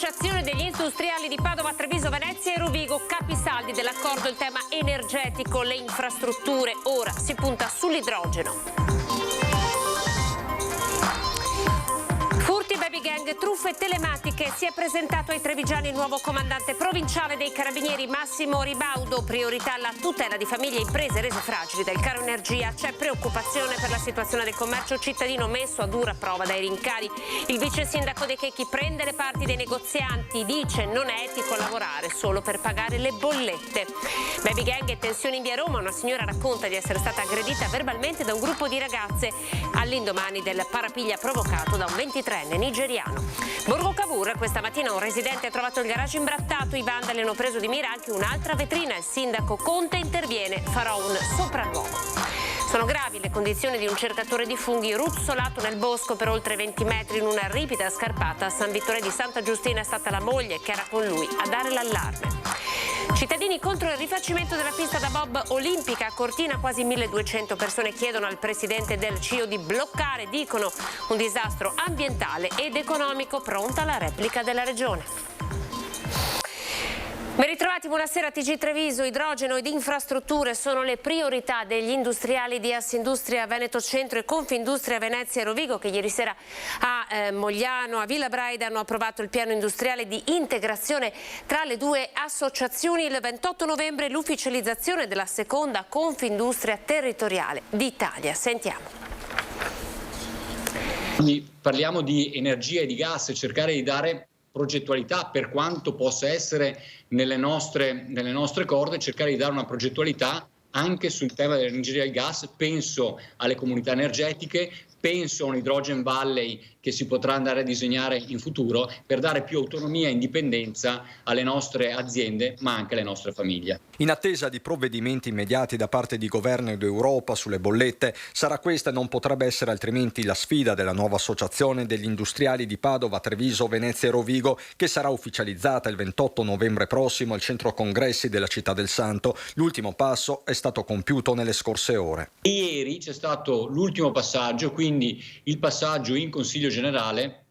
Associazione degli industriali di Padova, Treviso, Venezia e Rovigo, capisaldi dell'accordo, il tema energetico, le infrastrutture, ora si punta sull'idrogeno. Furti, baby gang, truffe telematiche. Si è presentato ai trevigiani il nuovo comandante provinciale dei Carabinieri Massimo Ribaudo. Priorità alla tutela di famiglie e imprese rese fragili dal caro energia. C'è preoccupazione per la situazione del commercio cittadino messo a dura prova dai rincari. Il vice sindaco De Checchi prende le parti dei negozianti, dice non è etico lavorare solo per pagare le bollette. Baby gang e tensioni in via Roma. Una signora racconta di essere stata aggredita verbalmente da un gruppo di ragazze all'indomani del parapiglia provocato da un 23enne nigeriano. Borgo Cavour, questa mattina un residente ha trovato il garage imbrattato, i vandali hanno preso di mira anche un'altra vetrina. Il sindaco Conte interviene, farò un sopralluogo. Sono gravi le condizioni di un cercatore di funghi ruzzolato nel bosco per oltre 20 metri in una ripida scarpata a San Vittore di Santa Giustina. È stata la moglie che era con lui a dare l'allarme. Cittadini contro il rifacimento della pista da bob olimpica a Cortina. Quasi 1200 persone chiedono al presidente del CIO di bloccare, dicono un disastro ambientale ed economico. Pronta la replica della regione. Ben ritrovati, buonasera. TG Treviso, idrogeno ed infrastrutture sono le priorità degli industriali di Assindustria Veneto Centro e Confindustria Venezia e Rovigo, che ieri sera a Mogliano, a Villa Braida, hanno approvato il piano industriale di integrazione tra le due associazioni. Il 28 novembre l'ufficializzazione della seconda Confindustria territoriale d'Italia. Sentiamo. Quindi parliamo di energia e di gas e cercare di dare progettualità per quanto possa essere nelle nostre corde, cercare di dare una progettualità anche sul tema dell'energia e del gas. Penso alle comunità energetiche, penso a un hydrogen valley che si potrà andare a disegnare in futuro per dare più autonomia e indipendenza alle nostre aziende ma anche alle nostre famiglie. In attesa di provvedimenti immediati da parte di governo ed Europa sulle bollette, sarà questa e non potrebbe essere altrimenti la sfida della nuova associazione degli industriali di Padova, Treviso, Venezia e Rovigo, che sarà ufficializzata il 28 novembre prossimo al centro congressi della Città del Santo. L'ultimo passo è stato compiuto nelle scorse ore. Ieri c'è stato l'ultimo passaggio, quindi il passaggio in Consiglio Generale,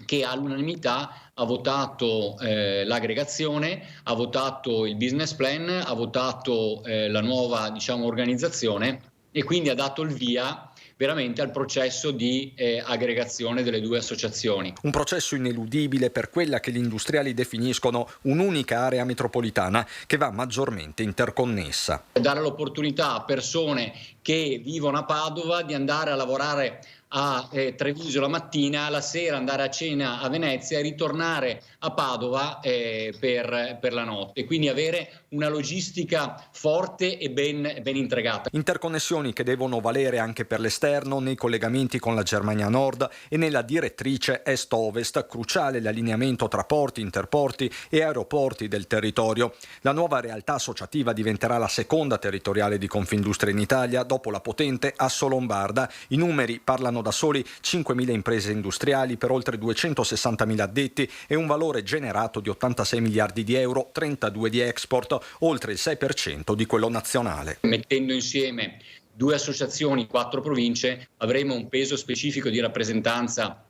che all'unanimità ha votato l'aggregazione, ha votato il business plan, ha votato la nuova organizzazione e quindi ha dato il via veramente al processo di aggregazione delle due associazioni. Un processo ineludibile per quella che gli industriali definiscono un'unica area metropolitana che va maggiormente interconnessa. Dare l'opportunità a persone che vivono a Padova di andare a lavorare a Treviso la mattina, la sera andare a cena a Venezia e ritornare a Padova per la notte, quindi avere una logistica forte e ben integrata. Interconnessioni che devono valere anche per l'esterno, nei collegamenti con la Germania Nord e nella direttrice Est-Ovest, cruciale l'allineamento tra porti, interporti e aeroporti del territorio. La nuova realtà associativa diventerà la seconda territoriale di Confindustria in Italia, dopo la potente Assolombarda. I numeri parlano da soli: 5.000 imprese industriali per oltre 260.000 addetti e un valore generato di 86 miliardi di euro, 32 di export, oltre il 6% di quello nazionale. Mettendo insieme due associazioni, 4 province, avremo un peso specifico di rappresentanza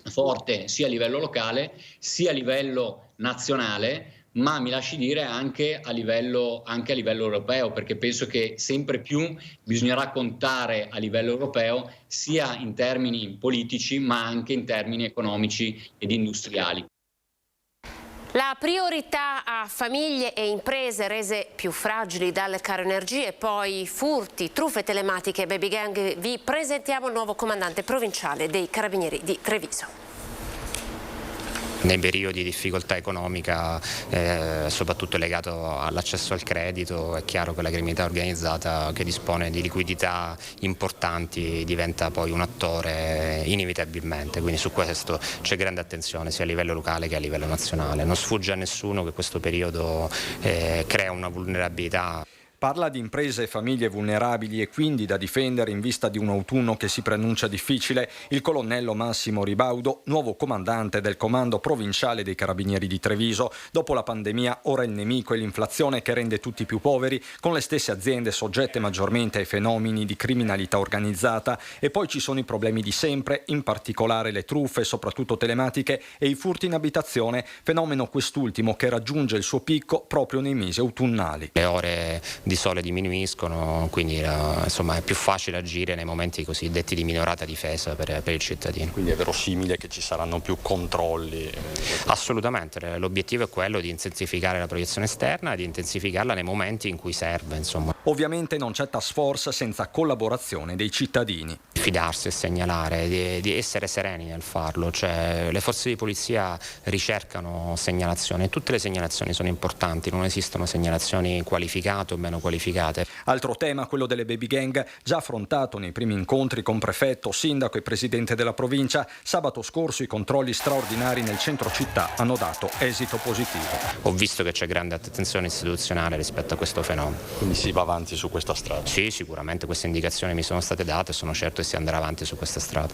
forte sia a livello locale sia a livello nazionale, ma mi lasci dire anche a livello europeo, perché penso che sempre più bisognerà contare a livello europeo sia in termini politici ma anche in termini economici ed industriali. La priorità a famiglie e imprese rese più fragili dal caro energia e poi furti, truffe telematiche e baby gang. Vi presentiamo il nuovo comandante provinciale dei Carabinieri di Treviso. Nei periodi di difficoltà economica, soprattutto legato all'accesso al credito, è chiaro che la criminalità organizzata, che dispone di liquidità importanti, diventa poi un attore inevitabilmente, quindi su questo c'è grande attenzione sia a livello locale che a livello nazionale. Non sfugge a nessuno che questo periodo crea una vulnerabilità. Parla di imprese e famiglie vulnerabili e quindi da difendere in vista di un autunno che si preannuncia difficile il colonnello Massimo Ribaudo, nuovo comandante del Comando Provinciale dei Carabinieri di Treviso. Dopo la pandemia ora il nemico è l'inflazione che rende tutti più poveri, con le stesse aziende soggette maggiormente ai fenomeni di criminalità organizzata, e poi ci sono i problemi di sempre, in particolare le truffe, soprattutto telematiche, e i furti in abitazione, fenomeno quest'ultimo che raggiunge il suo picco proprio nei mesi autunnali. Le ore di sole diminuiscono, quindi insomma è più facile agire nei momenti cosiddetti di minorata difesa per il cittadino. Quindi è verosimile che ci saranno più controlli? Assolutamente, l'obiettivo è quello di intensificare la proiezione esterna e di intensificarla nei momenti in cui serve, insomma. Ovviamente non c'è task force senza collaborazione dei cittadini. Fidarsi e segnalare, di essere sereni nel farlo, cioè le forze di polizia ricercano segnalazioni, tutte le segnalazioni sono importanti, non esistono segnalazioni qualificate o meno qualificate. Altro tema, quello delle baby gang, già affrontato nei primi incontri con prefetto, sindaco e presidente della provincia. Sabato scorso i controlli straordinari nel centro città hanno dato esito positivo. Ho visto che c'è grande attenzione istituzionale rispetto a questo fenomeno. Quindi si va avanti su questa strada? Sì, sicuramente queste indicazioni mi sono state date e sono certo che si andrà avanti su questa strada.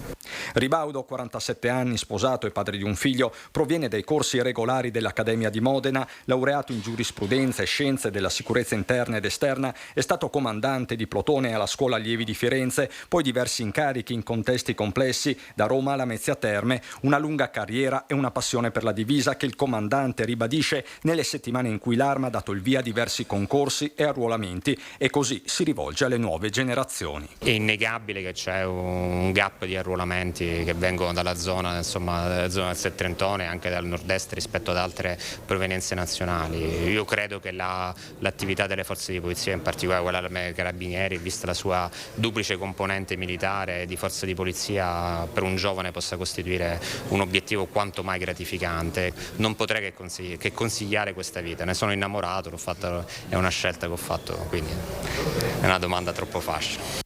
Ribaudo, 47 anni, sposato e padre di un figlio, proviene dai corsi regolari dell'Accademia di Modena, laureato in giurisprudenza e scienze della sicurezza interna ed esterna, è stato comandante di plotone alla Scuola Allievi di Firenze, poi diversi incarichi in contesti complessi, da Roma alla Mezzia Terme, una lunga carriera e una passione per la divisa che il comandante ribadisce nelle settimane in cui l'Arma ha dato il via a diversi concorsi e arruolamenti, e così si rivolge alle nuove generazioni. È innegabile che c'è un gap di arruolamenti che vengono dalla zona, insomma, dalla zona del Settrentone, anche dal nord-est rispetto ad altre provenienze nazionali. Io credo che l'attività delle forze di polizia, in particolare quella dei carabinieri, vista la sua duplice componente militare e di forza di polizia, per un giovane possa costituire un obiettivo quanto mai gratificante. Non potrei che consigliare questa vita, ne sono innamorato, l'ho fatto, è una scelta che ho fatto, quindi è una domanda troppo facile.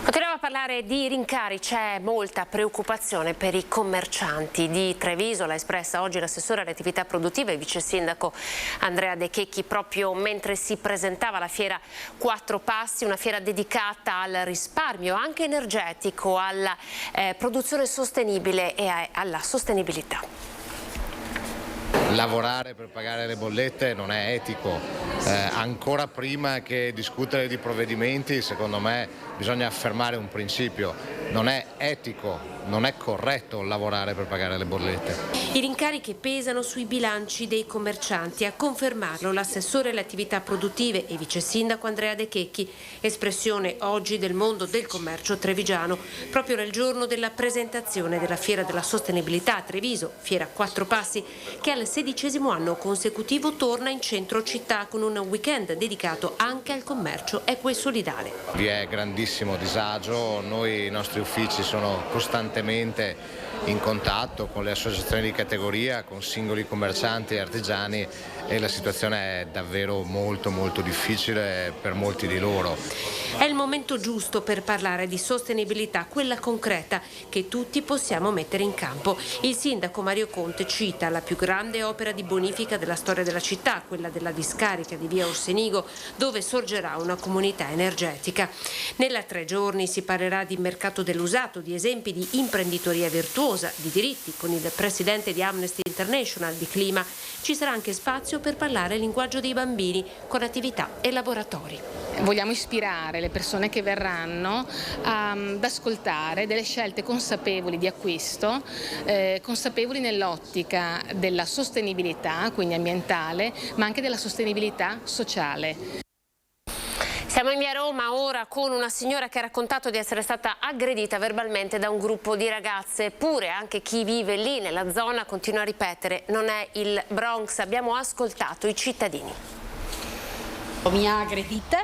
Continuiamo a parlare di rincari, c'è molta preoccupazione per i commercianti di Treviso, l'ha espressa oggi l'assessore alle attività produttive e vice sindaco Andrea De Checchi proprio mentre si presentava la fiera Quattro Passi, una fiera dedicata al risparmio anche energetico, alla produzione sostenibile e alla sostenibilità. Lavorare per pagare le bollette non è etico, ancora prima che discutere di provvedimenti secondo me bisogna affermare un principio: non è etico, non è corretto lavorare per pagare le bollette. I rincari che pesano sui bilanci dei commercianti, a confermarlo l'assessore alle attività produttive e vice sindaco Andrea De Checchi, espressione oggi del mondo del commercio trevigiano, proprio nel giorno della presentazione della Fiera della Sostenibilità a Treviso, Fiera Quattro Passi, che al 16° anno consecutivo torna in centro città con un weekend dedicato anche al commercio equo e solidale. Vi è grandissimo disagio, i nostri uffici sono costantemente in contatto con le associazioni di categoria, con singoli commercianti e artigiani, e la situazione è davvero molto difficile per molti di loro. È il momento giusto per parlare di sostenibilità, quella concreta che tutti possiamo mettere in campo. Il sindaco Mario Conte cita la più grande opera di bonifica della storia della città, quella della discarica di via Orsenigo, dove sorgerà una comunità energetica. Nella 3 giorni si parlerà di mercato dell'usato, di esempi di imprenditoria virtuosa, di diritti con il presidente di Amnesty International, di clima. Ci sarà anche spazio per parlare il linguaggio dei bambini con attività e laboratori. Vogliamo ispirare le persone che verranno ad ascoltare delle scelte consapevoli di acquisto, consapevoli nell'ottica della sostenibilità, quindi ambientale, ma anche della sostenibilità sociale. Siamo in via Roma ora con una signora che ha raccontato di essere stata aggredita verbalmente da un gruppo di ragazze, eppure anche chi vive lì nella zona continua a ripetere: non è il Bronx. Abbiamo ascoltato i cittadini. Mi ha aggredita,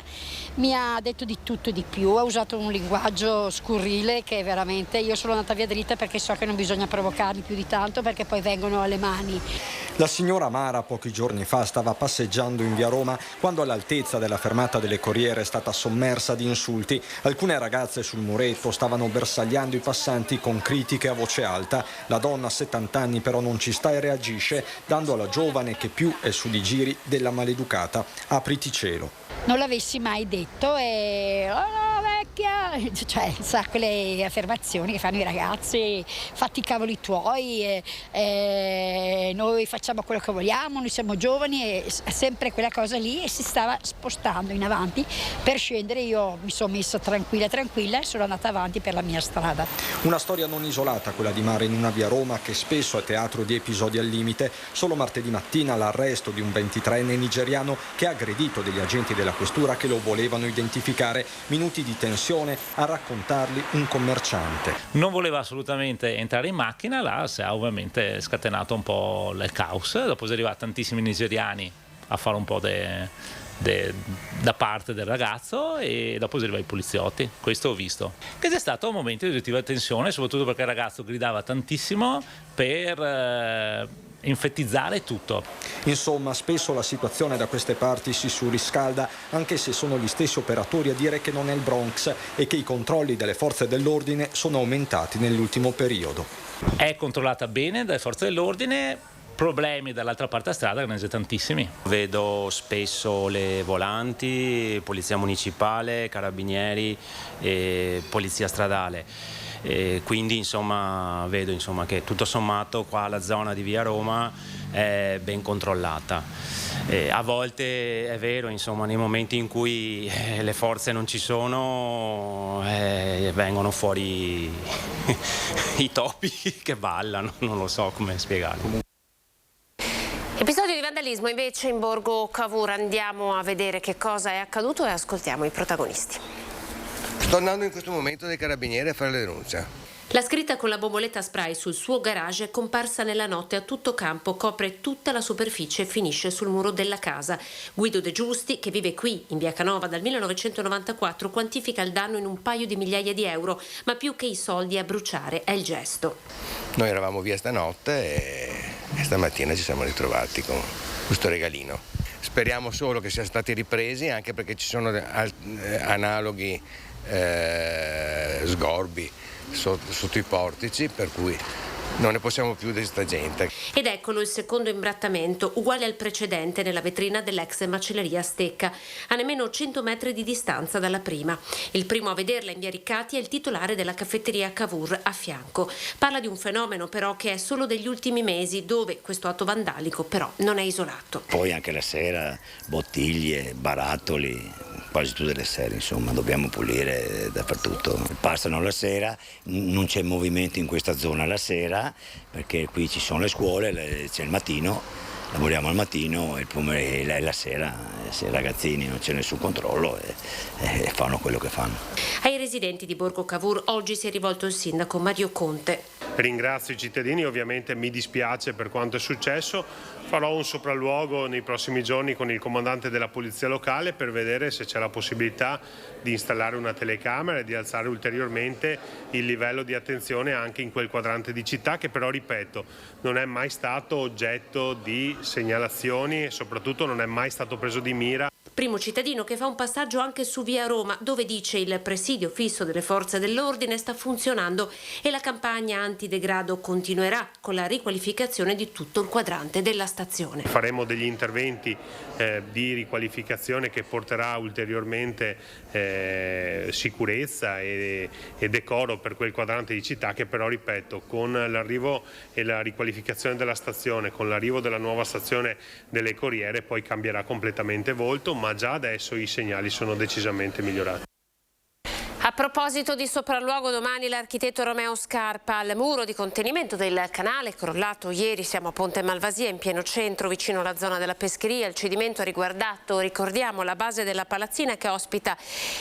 mi ha detto di tutto e di più, ha usato un linguaggio scurrile che veramente, io sono andata via dritta perché so che non bisogna provocarli più di tanto perché poi vengono alle mani. La signora Mara pochi giorni fa stava passeggiando in via Roma quando all'altezza della fermata delle Corriere è stata sommersa di insulti. Alcune ragazze sul muretto stavano bersagliando i passanti con critiche a voce alta. La donna a 70 anni però non ci sta e reagisce, dando alla giovane che più è su di giri della maleducata: apriti cielo. non l'avessi mai detto e cioè sa quelle affermazioni che fanno i ragazzi, fatti i cavoli tuoi, noi facciamo quello che vogliamo, noi siamo giovani, e sempre quella cosa lì, e si stava spostando in avanti per scendere. Io mi sono messa tranquilla e sono andata avanti per la mia strada. Una storia non isolata, quella di Mara, in una via Roma che spesso è teatro di episodi al limite. Solo martedì mattina l'arresto di un 23enne nigeriano che ha aggredito degli agenti della questura che lo volevano identificare. Minuti di tensione, a raccontarli un commerciante. Non voleva assolutamente entrare in macchina, là si è ovviamente scatenato un po' il caos. Dopo sono arrivati tantissimi nigeriani a fare un po' da parte del ragazzo, e dopo sono arrivati i poliziotti. Questo ho visto, che c'è stato un momento di oggettiva tensione, soprattutto perché il ragazzo gridava tantissimo per infettizzare tutto. Insomma, spesso la situazione da queste parti si surriscalda, anche se sono gli stessi operatori a dire che non è il Bronx e che i controlli delle forze dell'ordine sono aumentati nell'ultimo periodo. È controllata bene dalle forze dell'ordine, problemi dall'altra parte della strada, che ne c'è tantissimi. Vedo spesso le volanti, polizia municipale, carabinieri e polizia stradale. E quindi insomma vedo che tutto sommato qua la zona di via Roma è ben controllata. A volte è vero, nei momenti in cui le forze non ci sono, vengono fuori i topi che ballano, non lo so come spiegarlo. Episodio di vandalismo invece in Borgo Cavour. Andiamo a vedere che cosa è accaduto e ascoltiamo i protagonisti. Sto andando in questo momento dai carabinieri a fare la denuncia. La scritta con la bomboletta spray sul suo garage è comparsa nella notte a tutto campo, copre tutta la superficie e finisce sul muro della casa. Guido De Giusti, che vive qui in via Canova dal 1994, quantifica il danno in un paio di migliaia di euro, ma più che i soldi a bruciare è il gesto. Noi eravamo via stanotte e stamattina ci siamo ritrovati con questo regalino. Speriamo solo che siano stati ripresi, anche perché ci sono analoghi sgorbi sotto i portici, per cui non ne possiamo più di questa gente. Ed eccolo il secondo imbrattamento, uguale al precedente, nella vetrina dell'ex macelleria Stecca, a nemmeno 100 metri di distanza dalla prima. Il primo a vederla in via Riccati è il titolare della caffetteria Cavour a fianco. Parla di un fenomeno però che è solo degli ultimi mesi, dove questo atto vandalico però non è isolato. Poi anche la sera bottiglie, barattoli, quasi tutte le sere, dobbiamo pulire dappertutto. Passano la sera, non c'è movimento in questa zona la sera, perché qui ci sono le scuole, c'è il mattino, lavoriamo al mattino e la sera, se i ragazzini non c'è nessun controllo e fanno quello che fanno. Ai residenti di Borgo Cavour oggi si è rivolto il sindaco Mario Conte. Ringrazio i cittadini, ovviamente mi dispiace per quanto è successo. Farò un sopralluogo nei prossimi giorni con il comandante della polizia locale per vedere se c'è la possibilità di installare una telecamera e di alzare ulteriormente il livello di attenzione anche in quel quadrante di città che però, ripeto, non è mai stato oggetto di segnalazioni e soprattutto non è mai stato preso di mira. Primo cittadino che fa un passaggio anche su via Roma, dove dice il presidio fisso delle forze dell'ordine sta funzionando e la campagna antidegrado continuerà con la riqualificazione di tutto il quadrante della stazione. Faremo degli interventi di riqualificazione che porterà ulteriormente sicurezza e decoro per quel quadrante di città che però, ripeto, con l'arrivo e la riqualificazione della stazione, con l'arrivo della nuova stazione delle Corriere poi cambierà completamente volto, ma già adesso i segnali sono decisamente migliorati. A proposito di sopralluogo, domani l'architetto Romeo Scarpa al muro di contenimento del canale crollato ieri. Siamo a Ponte Malvasia, in pieno centro, vicino alla zona della pescheria. Il cedimento ha riguardato, ricordiamo, la base della palazzina che ospita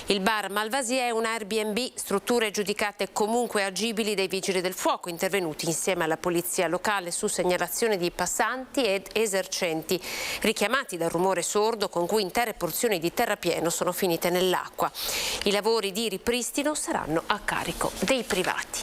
il bar Malvasia e un Airbnb, strutture giudicate comunque agibili dai vigili del fuoco, intervenuti insieme alla polizia locale su segnalazione di passanti ed esercenti, richiamati dal rumore sordo con cui intere porzioni di terrapieno sono finite nell'acqua. I lavori di ripristino saranno a carico dei privati.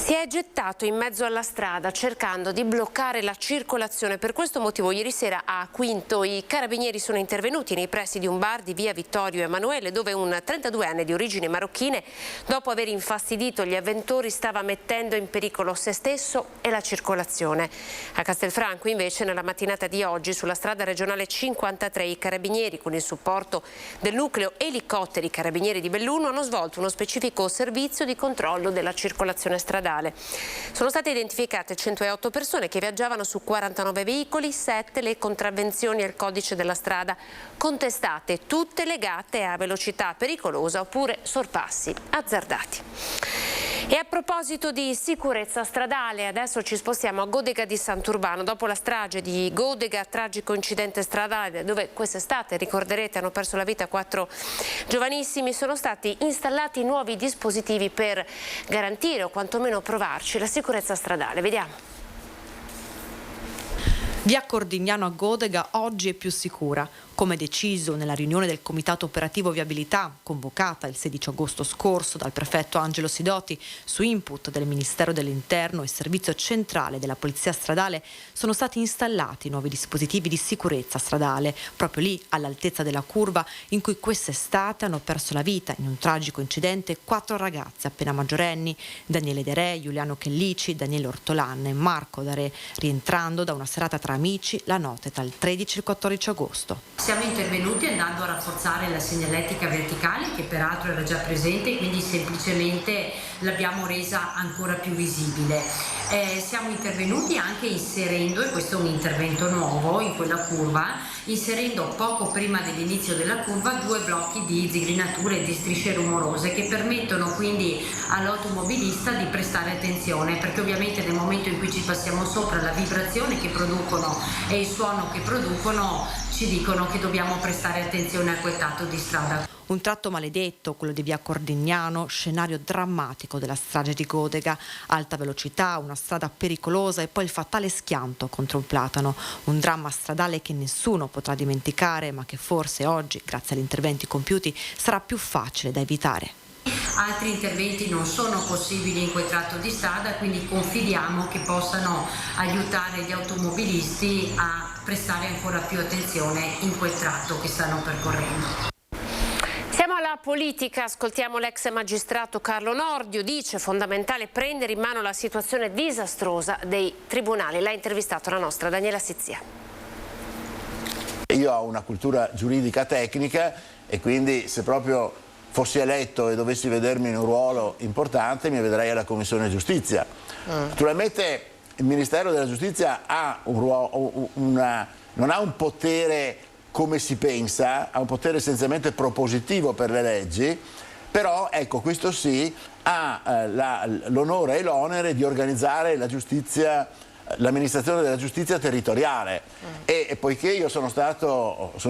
Si è gettato in mezzo alla strada cercando di bloccare la circolazione. Per questo motivo ieri sera a Quinto i carabinieri sono intervenuti nei pressi di un bar di via Vittorio Emanuele, dove un 32enne di origini marocchine, dopo aver infastidito gli avventori, stava mettendo in pericolo se stesso e la circolazione. A Castelfranco invece nella mattinata di oggi sulla strada regionale 53 i carabinieri, con il supporto del nucleo elicotteri carabinieri di Belluno, hanno svolto uno specifico servizio di controllo della circolazione stradale. Sono state identificate 108 persone che viaggiavano su 49 veicoli, 7 le contravvenzioni al codice della strada contestate, tutte legate a velocità pericolosa oppure sorpassi azzardati. E a proposito di sicurezza stradale, adesso ci spostiamo a Godega di Sant'Urbano. Dopo la strage di Godega, tragico incidente stradale dove quest'estate, ricorderete, hanno perso la vita 4 giovanissimi, sono stati installati nuovi dispositivi per garantire o quantomeno provarci la sicurezza stradale. Vediamo. Via Cordignano a Godega oggi è più sicura. Come deciso nella riunione del Comitato Operativo Viabilità, convocata il 16 agosto scorso dal prefetto Angelo Sidoti, su input del Ministero dell'Interno e Servizio Centrale della Polizia Stradale, sono stati installati nuovi dispositivi di sicurezza stradale, proprio lì, all'altezza della curva, in cui quest'estate hanno perso la vita in un tragico incidente 4 ragazze appena maggiorenni, Daniele De Re, Giuliano Chellici, Daniele Ortolan e Marco De Re, rientrando da una serata tra amici la notte tra il 13 e il 14 agosto. Siamo intervenuti andando a rafforzare la segnaletica verticale, che peraltro era già presente, quindi semplicemente l'abbiamo resa ancora più visibile. Siamo intervenuti anche inserendo, e questo è un intervento nuovo in quella curva, inserendo poco prima dell'inizio della curva 2 blocchi di zigrinature e di strisce rumorose che permettono quindi all'automobilista di prestare attenzione, perché ovviamente nel momento in cui ci passiamo sopra la vibrazione che producono e il suono che producono ci dicono che dobbiamo prestare attenzione a quel tratto di strada. Un tratto maledetto, quello di via Cordignano, scenario drammatico della strage di Godega. Alta velocità, una strada pericolosa e poi il fatale schianto contro un platano. Un dramma stradale che nessuno potrà dimenticare, ma che forse oggi, grazie agli interventi compiuti, sarà più facile da evitare. Altri interventi non sono possibili in quel tratto di strada, quindi confidiamo che possano aiutare gli automobilisti a prestare ancora più attenzione in quel tratto che stanno percorrendo. Siamo alla politica, ascoltiamo l'ex magistrato Carlo Nordio, dice fondamentale prendere in mano la situazione disastrosa dei tribunali. L'ha intervistato la nostra Daniela Sizia. Io ho una cultura giuridica tecnica e quindi se proprio fossi eletto e dovessi vedermi in un ruolo importante mi vedrei alla Commissione Giustizia. Naturalmente il Ministero della Giustizia ha un ruolo, non ha un potere come si pensa, ha un potere essenzialmente propositivo per le leggi, però ecco, questo sì, ha l'onore e l'onere di organizzare la giustizia, l'amministrazione della giustizia territoriale e poiché io sono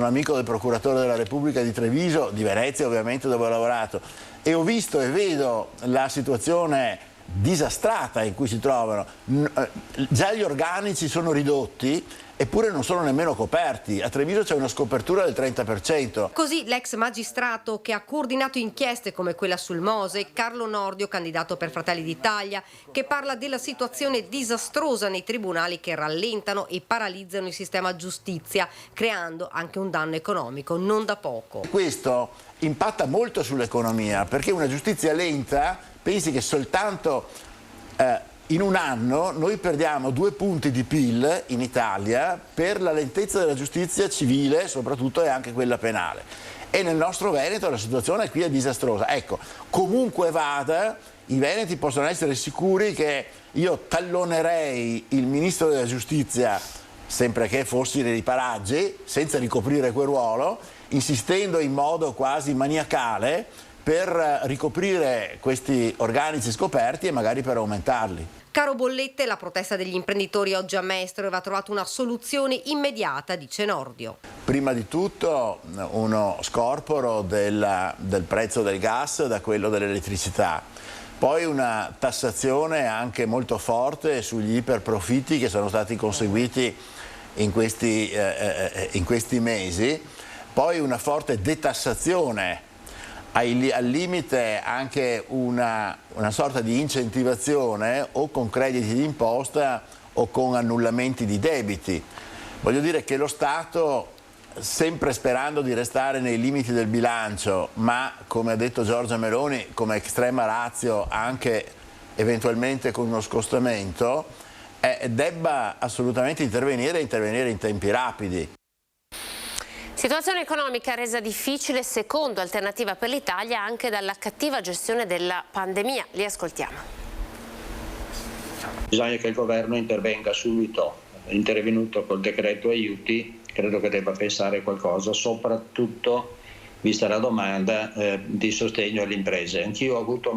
amico del procuratore della Repubblica di Treviso, di Venezia ovviamente dove ho lavorato, e ho visto e vedo la situazione disastrata in cui si trovano, già gli organici sono ridotti eppure non sono nemmeno coperti. A Treviso c'è una scopertura del 30%. Così l'ex magistrato che ha coordinato inchieste come quella sul Mose, Carlo Nordio, candidato per Fratelli d'Italia, che parla della situazione disastrosa nei tribunali che rallentano e paralizzano il sistema giustizia, creando anche un danno economico non da poco. Questo impatta molto sull'economia, perché una giustizia lenta, pensi che soltanto in un anno noi perdiamo 2 punti di PIL in Italia per la lentezza della giustizia civile soprattutto e anche quella penale. E nel nostro Veneto la situazione qui è disastrosa. Ecco, comunque vada, i veneti possono essere sicuri che io tallonerei il Ministro della Giustizia, sempre che fossi nei paraggi, senza ricoprire quel ruolo, insistendo in modo quasi maniacale per ricoprire questi organici scoperti e magari per aumentarli. Caro bollette, la protesta degli imprenditori oggi a Mestre va trovata una soluzione immediata, dice Nordio. Prima di tutto uno scorporo del prezzo del gas da quello dell'elettricità, poi una tassazione anche molto forte sugli iperprofitti che sono stati conseguiti in questi mesi, poi una forte detassazione al limite anche una sorta di incentivazione o con crediti d'imposta o con annullamenti di debiti. Voglio dire che lo Stato, sempre sperando di restare nei limiti del bilancio, ma come ha detto Giorgia Meloni, come estrema ratio anche eventualmente con uno scostamento, debba assolutamente intervenire in tempi rapidi. Situazione economica resa difficile, secondo Alternativa per l'Italia, anche dalla cattiva gestione della pandemia. Li ascoltiamo. Bisogna che il governo intervenga subito, è intervenuto col decreto aiuti, credo che debba pensare qualcosa, soprattutto vista la domanda di sostegno alle imprese. Anch'io ho avuto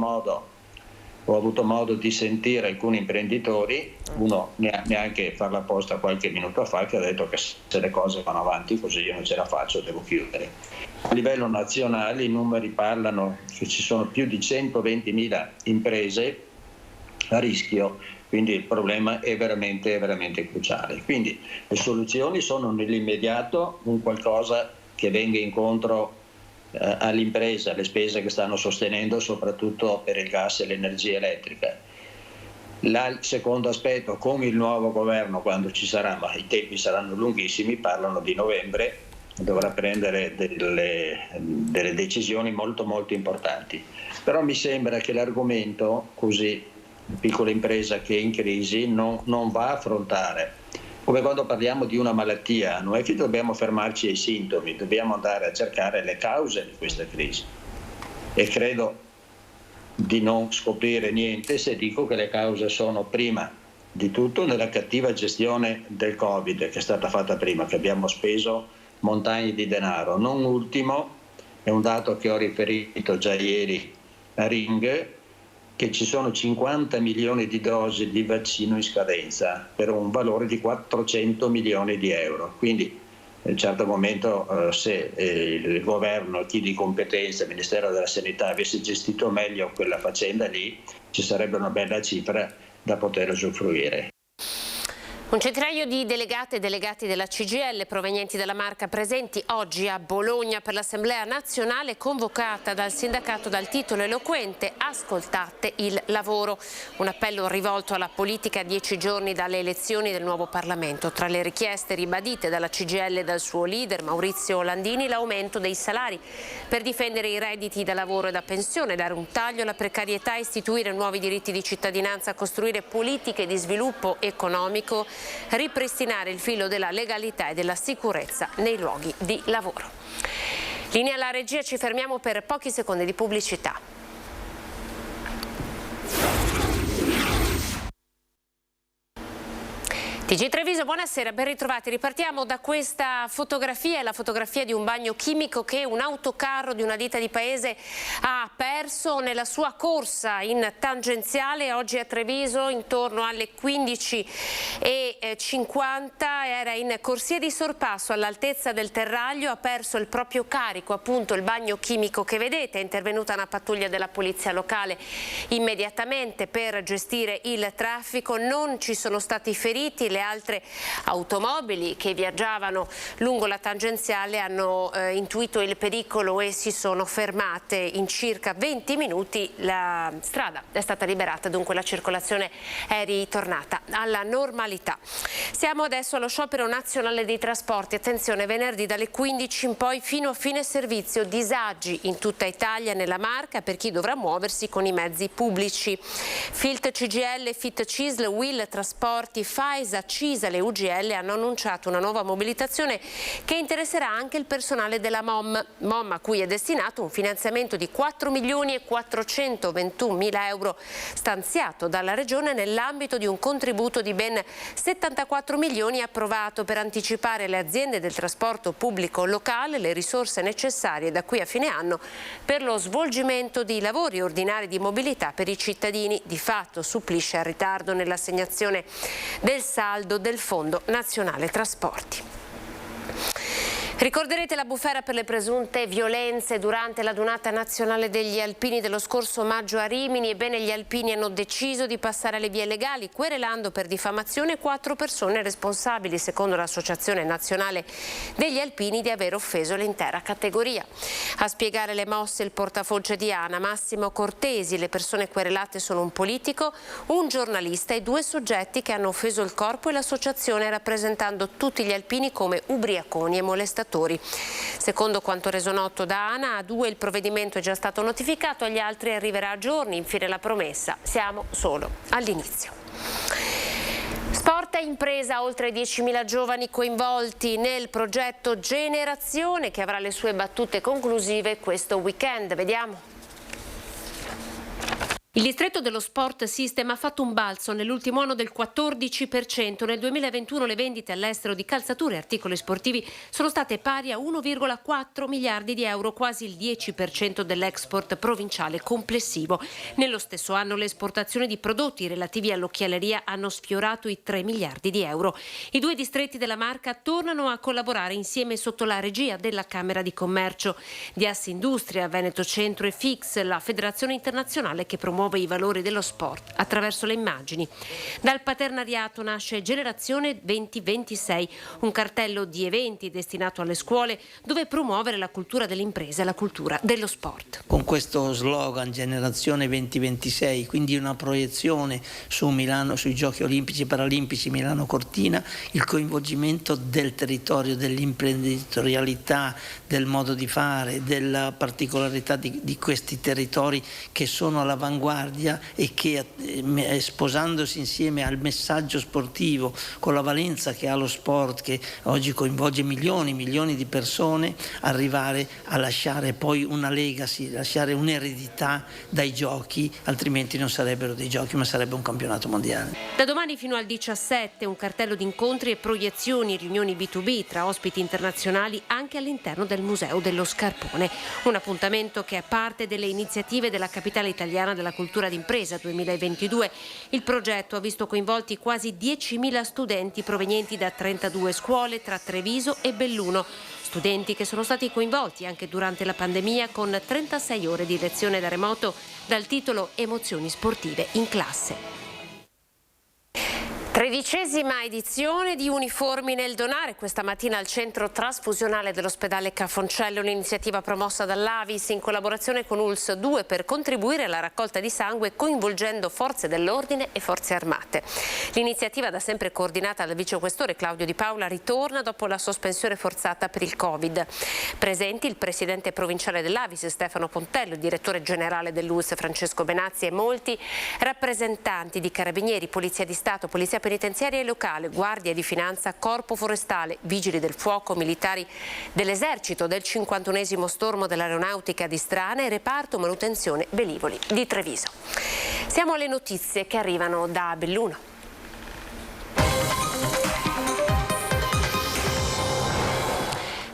modo di sentire alcuni imprenditori, uno neanche farla apposta qualche minuto fa, che ha detto che se le cose vanno avanti così io non ce la faccio, devo chiudere. A livello nazionale i numeri parlano che ci sono più di 120.000 imprese a rischio, quindi il problema è veramente cruciale. Quindi le soluzioni sono nell'immediato un qualcosa che venga incontro all'impresa, alle spese che stanno sostenendo soprattutto per il gas e l'energia elettrica. Il secondo aspetto, con il nuovo governo, quando ci sarà, ma i tempi saranno lunghissimi, parlano di novembre, dovrà prendere delle decisioni molto importanti. Però mi sembra che l'argomento, così piccola impresa che è in crisi, non va a affrontare. Come quando parliamo di una malattia, non è che dobbiamo fermarci ai sintomi, dobbiamo andare a cercare le cause di questa crisi. E credo di non scoprire niente se dico che le cause sono prima di tutto nella cattiva gestione del Covid che è stata fatta prima, che abbiamo speso montagne di denaro. Non ultimo, è un dato che ho riferito già ieri a Ring, che ci sono 50 milioni di dosi di vaccino in scadenza per un valore di 400 milioni di euro. Quindi a un certo momento se il governo, chi di competenza, il Ministero della Sanità avesse gestito meglio quella faccenda lì, ci sarebbe una bella cifra da poter usufruire. Un centinaio di delegate e delegati della CGIL provenienti dalla Marca presenti oggi a Bologna per l'Assemblea nazionale convocata dal sindacato dal titolo eloquente "Ascoltate il lavoro". Un appello rivolto alla politica a 10 giorni dalle elezioni del nuovo Parlamento. Tra le richieste ribadite dalla CGIL e dal suo leader Maurizio Landini l'aumento dei salari per difendere i redditi da lavoro e da pensione, dare un taglio alla precarietà, istituire nuovi diritti di cittadinanza, costruire politiche di sviluppo economico, ripristinare il filo della legalità e della sicurezza nei luoghi di lavoro. Linea alla regia, ci fermiamo per pochi secondi di pubblicità. TG Treviso, buonasera, ben ritrovati. Ripartiamo da questa fotografia, è la fotografia di un bagno chimico che un autocarro di una ditta di paese ha perso nella sua corsa in tangenziale oggi a Treviso intorno alle 15:50, era in corsia di sorpasso all'altezza del terraglio, ha perso il proprio carico, appunto il bagno chimico che vedete. È intervenuta una pattuglia della polizia locale immediatamente per gestire il traffico, non ci sono stati feriti. Le altre automobili che viaggiavano lungo la tangenziale hanno intuito il pericolo e si sono fermate. In circa 20 minuti la strada è stata liberata, dunque la circolazione è ritornata alla normalità. Siamo adesso allo sciopero nazionale dei trasporti. Attenzione, venerdì dalle 15 in poi fino a fine servizio, disagi in tutta Italia, nella Marca, per chi dovrà muoversi con i mezzi pubblici. Filt CGIL, Fit CISL, Will Trasporti, Faisa, CISA e le UGL hanno annunciato una nuova mobilitazione che interesserà anche il personale della MOM, a cui è destinato un finanziamento di 4.421.000 euro stanziato dalla Regione nell'ambito di un contributo di ben 74 milioni approvato per anticipare alle aziende del trasporto pubblico locale le risorse necessarie da qui a fine anno per lo svolgimento di lavori ordinari di mobilità per i cittadini. Di fatto supplisce al ritardo nell'assegnazione del saldo del Fondo Nazionale Trasporti. Ricorderete la bufera per le presunte violenze durante la Giornata nazionale degli alpini dello scorso maggio a Rimini. Ebbene, gli alpini hanno deciso di passare alle vie legali, querelando per diffamazione 4 persone responsabili, secondo l'Associazione Nazionale degli Alpini, di aver offeso l'intera categoria. A spiegare le mosse il portavoce di ANA, Massimo Cortesi. Le persone querelate sono un politico, un giornalista e 2 soggetti che hanno offeso il corpo e l'associazione, rappresentando tutti gli alpini come ubriaconi e molestatori. Secondo quanto reso noto da ANA, a 2 il provvedimento è già stato notificato, agli altri arriverà a giorni. Infine la promessa: siamo solo all'inizio. Sport e impresa, oltre 10.000 giovani coinvolti nel progetto Generazione, che avrà le sue battute conclusive questo weekend. Vediamo. Il distretto dello Sport System ha fatto un balzo nell'ultimo anno del 14%. Nel 2021 le vendite all'estero di calzature e articoli sportivi sono state pari a 1,4 miliardi di euro, quasi il 10% dell'export provinciale complessivo. Nello stesso anno le esportazioni di prodotti relativi all'occhialeria hanno sfiorato i 3 miliardi di euro. I 2 distretti della Marca tornano a collaborare insieme sotto la regia della Camera di Commercio, di Assindustria, Veneto Centro e FIX, la federazione internazionale che promuove i valori dello sport attraverso le immagini. Dal partenariato nasce Generazione 2026, un cartello di eventi destinato alle scuole dove promuovere la cultura dell'impresa e la cultura dello sport. Con questo slogan Generazione 2026, quindi una proiezione su Milano, sui Giochi Olimpici e Paralimpici Milano Cortina, il coinvolgimento del territorio, dell'imprenditorialità, del modo di fare, della particolarità di questi territori che sono all'avanguardia e che, sposandosi insieme al messaggio sportivo, con la valenza che ha lo sport, che oggi coinvolge milioni di persone, arrivare a lasciare poi una legacy, lasciare un'eredità dai giochi, altrimenti non sarebbero dei giochi ma sarebbe un campionato mondiale. Da domani fino al 17 un cartello di incontri e proiezioni, riunioni B2B tra ospiti internazionali anche all'interno del Museo dello Scarpone. Un appuntamento che è parte delle iniziative della Capitale Italiana della Cultura d'Impresa 2022. Il progetto ha visto coinvolti quasi 10.000 studenti provenienti da 32 scuole tra Treviso e Belluno. Studenti che sono stati coinvolti anche durante la pandemia con 36 ore di lezione da remoto dal titolo Emozioni sportive in classe. 13ª edizione di Uniformi nel Donare, questa mattina al centro trasfusionale dell'ospedale Cafoncello, un'iniziativa promossa dall'Avis in collaborazione con ULS 2 per contribuire alla raccolta di sangue coinvolgendo forze dell'ordine e forze armate. L'iniziativa, da sempre coordinata dal vicequestore Claudio Di Paola, ritorna dopo la sospensione forzata per il Covid. Presenti il presidente provinciale dell'Avis Stefano Pontello, il direttore generale dell'ULS Francesco Benazzi e molti rappresentanti di Carabinieri, Polizia di Stato, Polizia Penitenziaria e Locale, Guardia di Finanza, Corpo Forestale, Vigili del Fuoco, militari dell'Esercito, del 51esimo stormo dell'Aeronautica di Strana e Reparto Manutenzione Velivoli di Treviso. Siamo alle notizie che arrivano da Belluno.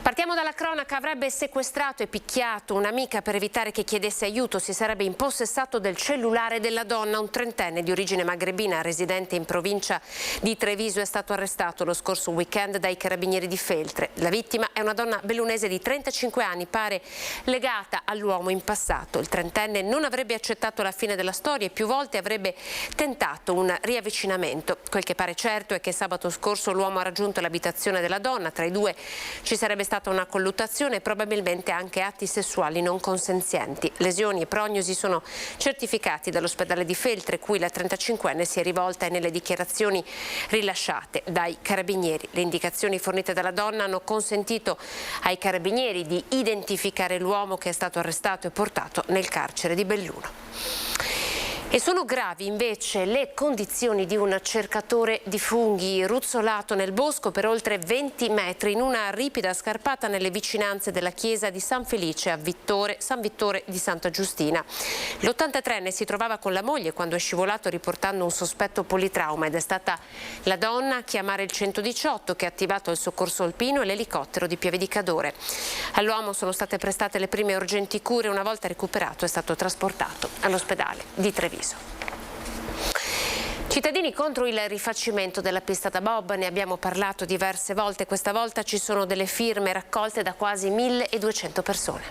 Partiamo dalla cronaca. Avrebbe sequestrato e picchiato un'amica per evitare che chiedesse aiuto. Si sarebbe impossessato del cellulare della donna. Un 30enne di origine magrebina residente in provincia di Treviso è stato arrestato lo scorso weekend dai carabinieri di Feltre. La vittima è una donna bellunese di 35 anni, pare legata all'uomo in passato. Il 30enne non avrebbe accettato la fine della storia e più volte avrebbe tentato un riavvicinamento. Quel che pare certo è che sabato scorso l'uomo ha raggiunto l'abitazione della donna. Tra i due ci sarebbe stata una colluttazione e probabilmente anche atti sessuali non consenzienti. Lesioni e prognosi sono certificati dall'ospedale di Feltre, cui la 35enne si è rivolta, e nelle dichiarazioni rilasciate dai carabinieri. Le indicazioni fornite dalla donna hanno consentito ai carabinieri di identificare l'uomo che è stato arrestato e portato nel carcere di Belluno. E sono gravi invece le condizioni di un cercatore di funghi ruzzolato nel bosco per oltre 20 metri in una ripida scarpata nelle vicinanze della chiesa di San Felice a San Vittore di Santa Giustina. L'83enne si trovava con la moglie quando è scivolato riportando un sospetto politrauma ed è stata la donna a chiamare il 118 che ha attivato il soccorso alpino e l'elicottero di Pieve di Cadore. All'uomo sono state prestate le prime urgenti cure e una volta recuperato è stato trasportato all'ospedale di Treviso. Cittadini contro il rifacimento della pista da bob, ne abbiamo parlato diverse volte, questa volta ci sono delle firme raccolte da quasi 1200 persone.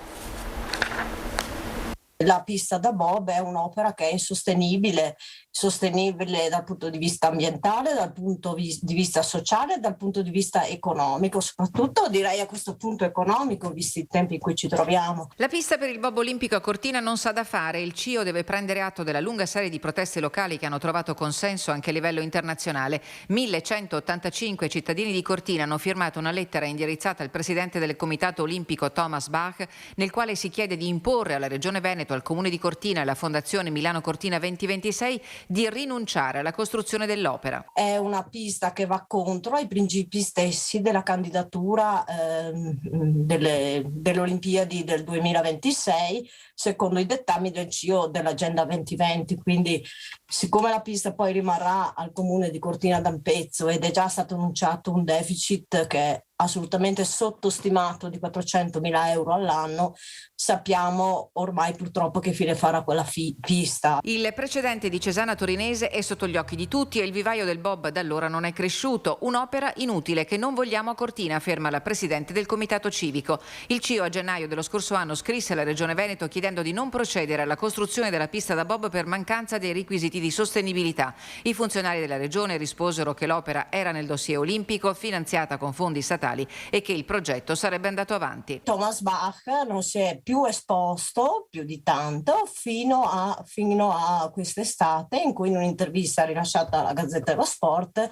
La pista da bob è un'opera che è insostenibile, sostenibile dal punto di vista ambientale, dal punto di vista sociale, dal punto di vista economico, soprattutto direi a questo punto economico, visti i tempi in cui ci troviamo. La pista per il bob olimpico a Cortina non sa da fare, il CIO deve prendere atto della lunga serie di proteste locali che hanno trovato consenso anche a livello internazionale. 1185 cittadini di Cortina hanno firmato una lettera indirizzata al presidente del Comitato Olimpico Thomas Bach, nel quale si chiede di imporre alla Regione Veneto, al Comune di Cortina e alla Fondazione Milano Cortina 2026 di rinunciare alla costruzione dell'opera. È una pista che va contro i principi stessi della candidatura delle Olimpiadi del 2026, secondo i dettami del CIO dell'Agenda 2020. Quindi, siccome la pista poi rimarrà al Comune di Cortina d'Ampezzo ed è già stato annunciato un deficit che è assolutamente sottostimato di 400.000 euro all'anno, sappiamo ormai purtroppo che fine farà quella pista. Il precedente di Cesana Torinese è sotto gli occhi di tutti e il vivaio del bob da allora non è cresciuto. Un'opera inutile che non vogliamo a Cortina, afferma la presidente del comitato civico. Il CIO a gennaio dello scorso anno scrisse alla Regione Veneto chiedendo di non procedere alla costruzione della pista da bob per mancanza dei requisiti di sostenibilità. I funzionari della Regione risposero che l'opera era nel dossier olimpico, finanziata con fondi statali, e che il progetto sarebbe andato avanti. Thomas Bach non si è più esposto più di tanto fino a quest'estate, in cui in un'intervista rilasciata alla Gazzetta dello Sport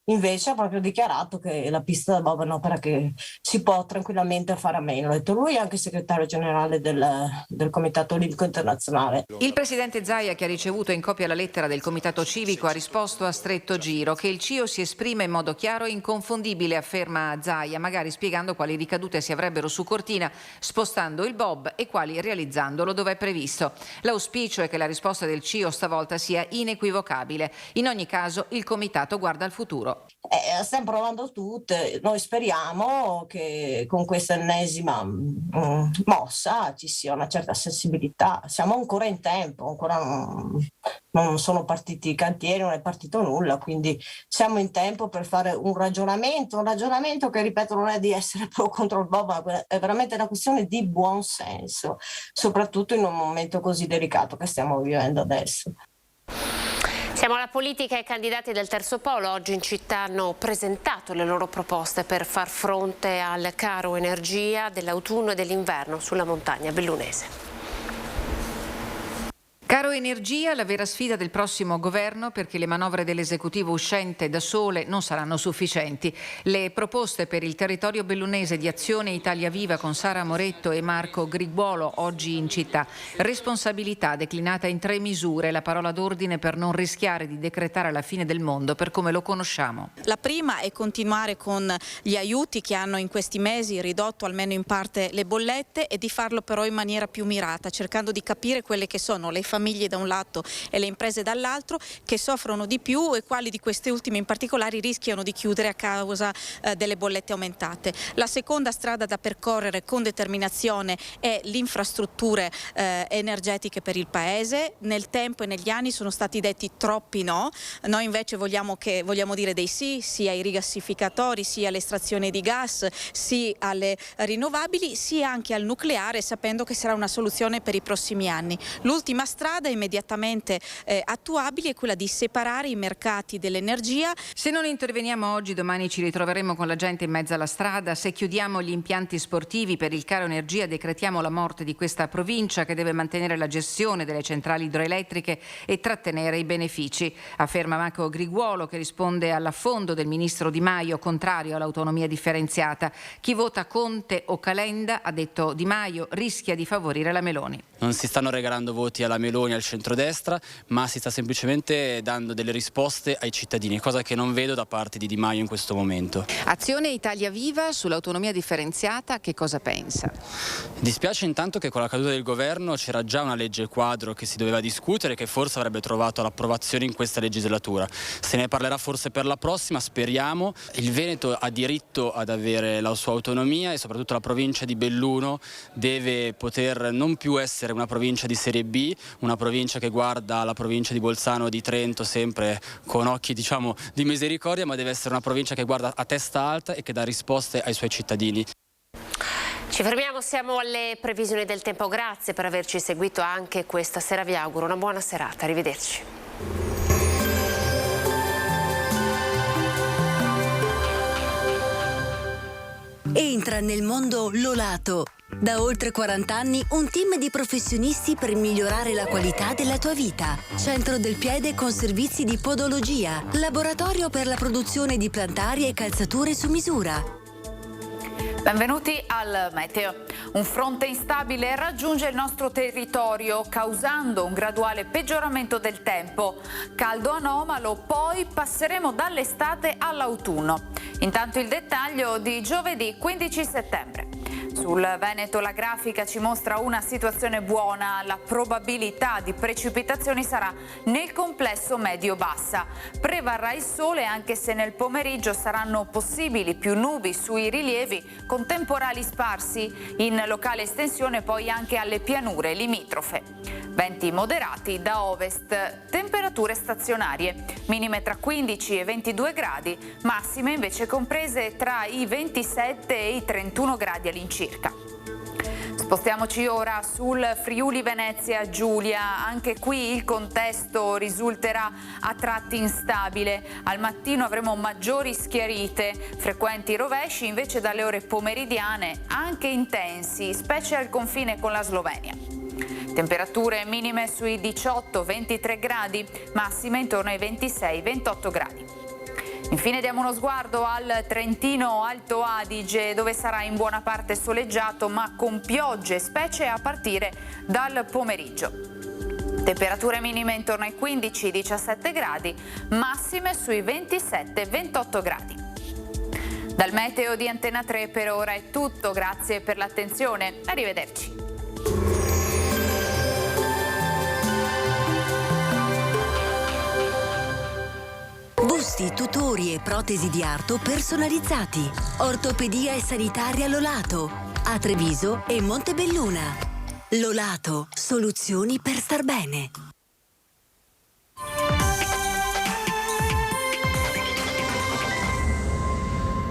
invece ha proprio dichiarato che la pista da bob è un'opera che si può tranquillamente fare a meno. L'ha detto lui, anche segretario generale del Comitato Olimpico Internazionale. Il presidente Zaia, che ha ricevuto in copia la lettera del Comitato Civico, ha risposto a stretto giro che il CIO si esprime in modo chiaro e inconfondibile, afferma Zaia, magari spiegando quali ricadute si avrebbero su Cortina spostando il bob e quali realizzandolo dove è previsto. L'auspicio è che la risposta del CIO stavolta sia inequivocabile. In ogni caso il Comitato guarda al futuro. Stiamo provando tutte, noi speriamo che con questa ennesima mossa ci sia una certa sensibilità. Siamo ancora in tempo, ancora non sono partiti i cantieri, non è partito nulla, quindi siamo in tempo per fare un ragionamento che, ripeto, non è di essere pro o contro il bob, ma è veramente una questione di buon senso, soprattutto in un momento così delicato che stiamo vivendo adesso. Siamo alla politica e i candidati del terzo polo oggi in città hanno presentato le loro proposte per far fronte al caro energia dell'autunno e dell'inverno sulla montagna bellunese. Caro energia, la vera sfida del prossimo governo, perché le manovre dell'esecutivo uscente da sole non saranno sufficienti. Le proposte per il territorio bellunese di Azione Italia Viva con Sara Moretto e Marco Griguolo oggi in città. Responsabilità declinata in 3 misure, la parola d'ordine per non rischiare di decretare la fine del mondo per come lo conosciamo. La prima è continuare con gli aiuti che hanno in questi mesi ridotto almeno in parte le bollette e di farlo però in maniera più mirata, cercando di capire quelle che sono le famiglie da un lato e le imprese dall'altro che soffrono di più e quali di queste ultime in particolare rischiano di chiudere a causa delle bollette aumentate. La seconda strada da percorrere con determinazione è le infrastrutture energetiche per il Paese. Nel tempo e negli anni sono stati detti troppi no, noi invece vogliamo dire dei sì, sia ai rigassificatori, sia all'estrazione di gas, sì alle rinnovabili, sia anche al nucleare, sapendo che sarà una soluzione per i prossimi anni. L'ultima strada immediatamente attuabile è quella di separare i mercati dell'energia. Se non interveniamo oggi, domani ci ritroveremo con la gente in mezzo alla strada. Se chiudiamo gli impianti sportivi per il caro energia, decretiamo la morte di questa provincia che deve mantenere la gestione delle centrali idroelettriche e trattenere i benefici, afferma Marco Griguolo, che risponde all'affondo del ministro Di Maio contrario all'autonomia differenziata. Chi vota Conte o Calenda, ha detto Di Maio, rischia di favorire la Meloni. Non si stanno regalando voti alla Meloni, al centrodestra, ma si sta semplicemente dando delle risposte ai cittadini, cosa che non vedo da parte di Di Maio in questo momento. Azione Italia Viva sull'autonomia differenziata, che cosa pensa? Dispiace intanto che con la caduta del governo c'era già una legge quadro che si doveva discutere, che forse avrebbe trovato l'approvazione in questa legislatura. Se ne parlerà forse per la prossima, speriamo. Il Veneto ha diritto ad avere la sua autonomia e soprattutto la provincia di Belluno deve poter non più essere una provincia di serie B, una una provincia che guarda la provincia di Bolzano o di Trento sempre con occhi, diciamo, di misericordia, ma deve essere una provincia che guarda a testa alta e che dà risposte ai suoi cittadini. Ci fermiamo, siamo alle previsioni del tempo. Grazie per averci seguito anche questa sera. Vi auguro una buona serata. Arrivederci. Entra nel mondo Lolato. Da oltre 40 anni un team di professionisti per migliorare la qualità della tua vita. Centro del piede con servizi di podologia. Laboratorio per la produzione di plantari e calzature su misura. Benvenuti al meteo. Un fronte instabile raggiunge il nostro territorio causando un graduale peggioramento del tempo. Caldo anomalo, poi passeremo dall'estate all'autunno. Intanto il dettaglio di giovedì 15 settembre. Sul Veneto la grafica ci mostra una situazione buona, la probabilità di precipitazioni sarà nel complesso medio-bassa. Prevarrà il sole anche se nel pomeriggio saranno possibili più nubi sui rilievi con temporali sparsi in locale estensione poi anche alle pianure limitrofe. Venti moderati da ovest, temperature stazionarie, minime tra 15 e 22 gradi, massime invece comprese tra i 27 e i 31 gradi all'incirca. Spostiamoci ora sul Friuli Venezia Giulia, anche qui il contesto risulterà a tratti instabile. Al mattino avremo maggiori schiarite, frequenti rovesci invece dalle ore pomeridiane anche intensi, specie al confine con la Slovenia. Temperature minime sui 18-23 gradi, massime intorno ai 26-28 gradi. Infine diamo uno sguardo al Trentino Alto Adige, dove sarà in buona parte soleggiato ma con piogge, specie a partire dal pomeriggio. Temperature minime intorno ai 15-17 gradi, massime sui 27-28 gradi. Dal meteo di Antena 3 per ora è tutto, grazie per l'attenzione, arrivederci. Busti, tutori e protesi di arto personalizzati. Ortopedia e sanitaria Lolato. A Treviso e Montebelluna. Lolato, soluzioni per star bene.